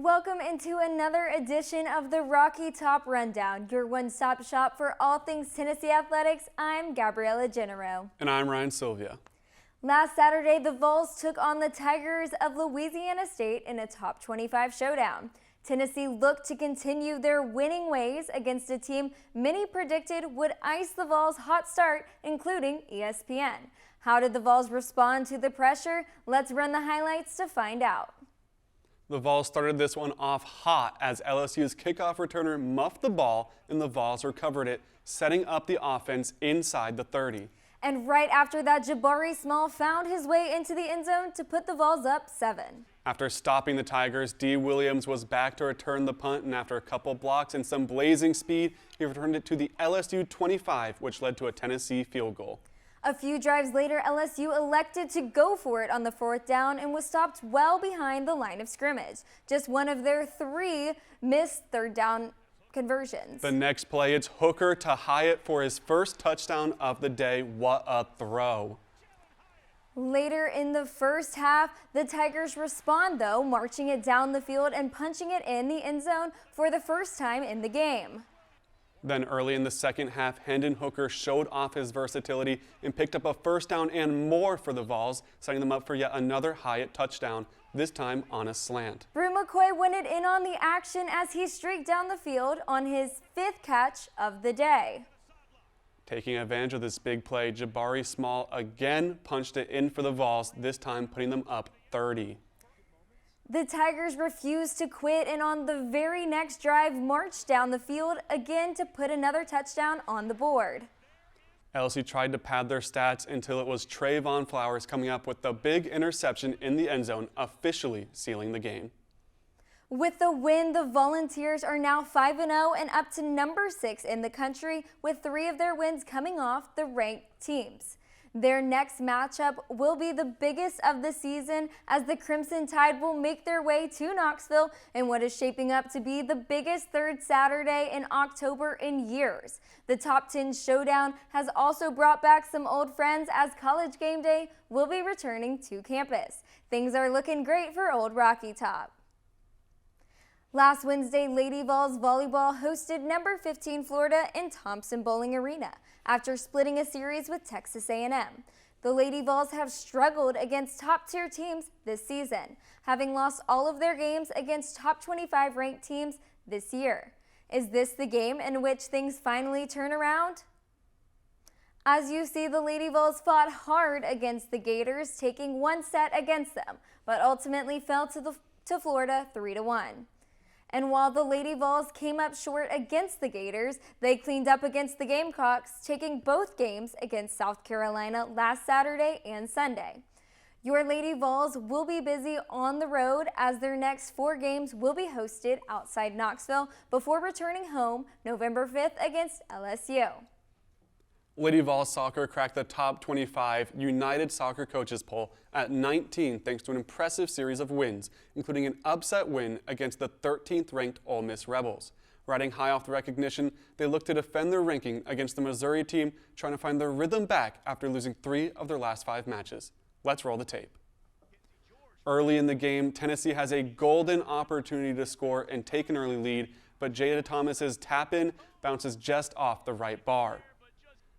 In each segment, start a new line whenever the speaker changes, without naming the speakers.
Welcome into another edition of the Rocky Top Rundown, your one-stop shop for all things Tennessee athletics. I'm Gabriella Gennaro.
And I'm Ryan Sylvia.
Last Saturday, the Vols took on the Tigers of Louisiana State in a top 25 showdown. Tennessee looked to continue their winning ways against a team many predicted would ice the Vols' hot start, including ESPN. How did the Vols respond to the pressure? Let's run the highlights to find out.
The Vols started this one off hot as LSU's kickoff returner muffed the ball and the Vols recovered it, setting up the offense inside the 30.
And right after that, Jabari Small found his way into the end zone to put the Vols up 7.
After stopping the Tigers, D. Williams was back to return the punt, and after a couple blocks and some blazing speed, he returned it to the LSU 25, which led to a Tennessee field goal.
A few drives later, LSU elected to go for it on the fourth down and was stopped well behind the line of scrimmage. Just one of their 3 missed third down conversions.
The next play, it's Hooker to Hyatt for his first touchdown of the day. What a throw.
Later in the first half, the Tigers respond, though, marching it down the field and punching it in the end zone for the first time in the game.
Then early in the second half, Hendon Hooker showed off his versatility and picked up a first down and more for the Vols, setting them up for yet another Hyatt touchdown, this time on a slant.
Brew McCoy went it in on the action as he streaked down the field on his 5th catch of the day.
Taking advantage of this big play, Jabari Small again punched it in for the Vols, this time putting them up 30.
The Tigers refused to quit and on the very next drive marched down the field again to put another touchdown on the board.
LSU tried to pad their stats until it was Trayvon Flowers coming up with the big interception in the end zone, officially sealing the game.
With the win, the Volunteers are now 5-0 and up to number 6 in the country, with 3 of their wins coming off the ranked teams. Their next matchup will be the biggest of the season as the Crimson Tide will make their way to Knoxville in what is shaping up to be the biggest third Saturday in October in years. The Top 10 Showdown has also brought back some old friends as College Game Day will be returning to campus. Things are looking great for Old Rocky Top. Last Wednesday, Lady Vols volleyball hosted number 15 Florida in Thompson-Boling Arena after splitting a series with Texas A&M. The Lady Vols have struggled against top-tier teams this season, having lost all of their games against top 25 ranked teams this year. Is this the game in which things finally turn around? As you see, the Lady Vols fought hard against the Gators, taking one set against them, but ultimately fell to Florida 3-1. And while the Lady Vols came up short against the Gators, they cleaned up against the Gamecocks, taking both games against South Carolina last Saturday and Sunday. Your Lady Vols will be busy on the road as their next 4 games will be hosted outside Knoxville before returning home November 5th against LSU.
Lady Vols soccer cracked the top 25 United Soccer Coaches poll at 19 thanks to an impressive series of wins, including an upset win against the 13th ranked Ole Miss Rebels. Riding high off the recognition, they look to defend their ranking against the Missouri team, trying to find their rhythm back after losing 3 of their last 5 matches. Let's roll the tape. Early in the game, Tennessee has a golden opportunity to score and take an early lead, but Jada Thomas's tap-in bounces just off the right bar.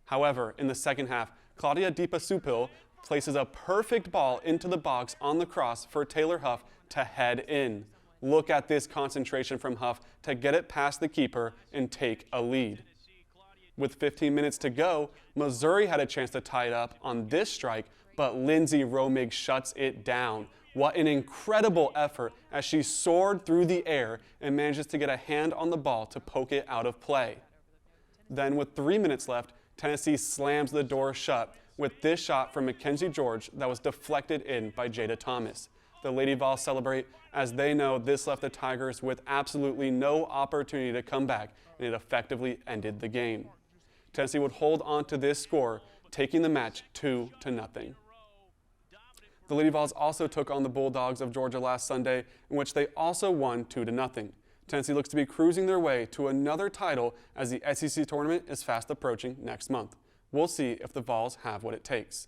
However, in the second half, Claudia Dipasupil places a perfect ball into the box on the cross for Taylor Huff to head in. Look at this concentration from Huff to get it past the keeper and take a lead. With 15 minutes to go, Missouri had a chance to tie it up on this strike, but Lindsay Romig shuts it down. What an incredible effort as she soared through the air and manages to get a hand on the ball to poke it out of play. Then with 3 minutes left, Tennessee slams the door shut with this shot from Mackenzie George that was deflected in by Jada Thomas. The Lady Vols celebrate as they know this left the Tigers with absolutely no opportunity to come back, and it effectively ended the game. Tennessee would hold on to this score, taking the match 2-0. The Lady Vols also took on the Bulldogs of Georgia last Sunday, in which they also won 2-0. Tennessee looks to be cruising their way to another title as the SEC tournament is fast approaching next month. We'll see if the Vols have what it takes.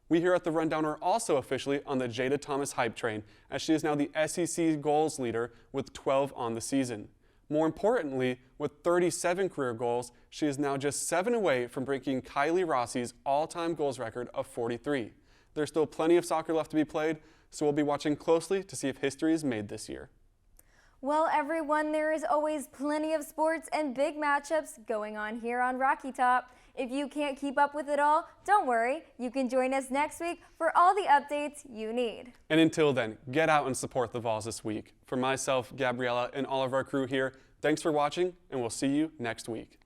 We here at The Rundown are also officially on the Jada Thomas hype train, as she is now the SEC goals leader with 12 on the season. More importantly, with 37 career goals, she is now just 7 away from breaking Kylie Rossi's all-time goals record of 43. There's still plenty of soccer left to be played, so we'll be watching closely to see if history is made this year.
Well, everyone, there is always plenty of sports and big matchups going on here on Rocky Top. If you can't keep up with it all, don't worry. You can join us next week for all the updates you need.
And until then, get out and support the Vols this week. For myself, Gabriella, and all of our crew here, thanks for watching, and we'll see you next week.